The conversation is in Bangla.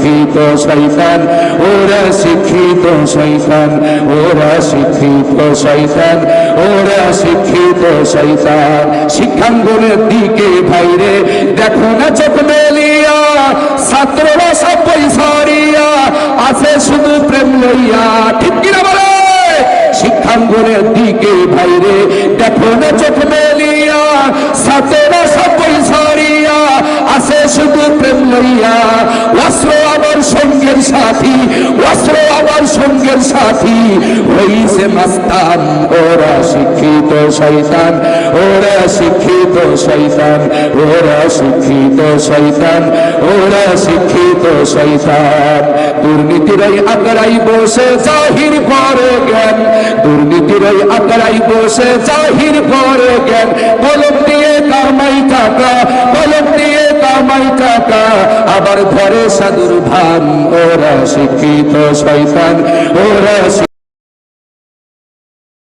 শিক্ষিত শয়তান, ওরা শিক্ষিত শয়তান, ওরা শিক্ষিত শয়তান, ওরা শিক্ষিত শয়তান। শিক্ষাঙ্গনের দিকে ভাইরে দেখো না চোখ মেলিয়া, ছাত্ররা সবাই সারিয়া আছে শুধু প্রেম লইয়া। ঠিক কিনা বলে? শিক্ষাঙ্গনের দিকে ভাইরে দেখো না চোখ মেলিয়া, ছাত্ররা সবাই সারিয়া আছে শুধু প্রেম লইয়া। অস্ত্র আমার সঙ্গের সাথী, অস্ত্র আমার সঙ্গের সাথী হইছে মাস্তান, ওরা শিক্ষিত শয়তান, ওরা শিক্ষিত শয়তান, ওরা শিক্ষিত শয়তান, ওরা শিক্ষিত শয়তান। দুর্নীতিরাই আঁকড়াই বসে জাহির করে জ্ঞান, দুর্নীতিরাই আঁকড়াই বসে জাহির করে জ্ঞান। কলম দিয়ে কামাই টাকা, কলম দিয়ে কামাই টাকা, আবার ঘরে সাধুর ভান। ওরা শিক্ষিত শয়তান, ওরা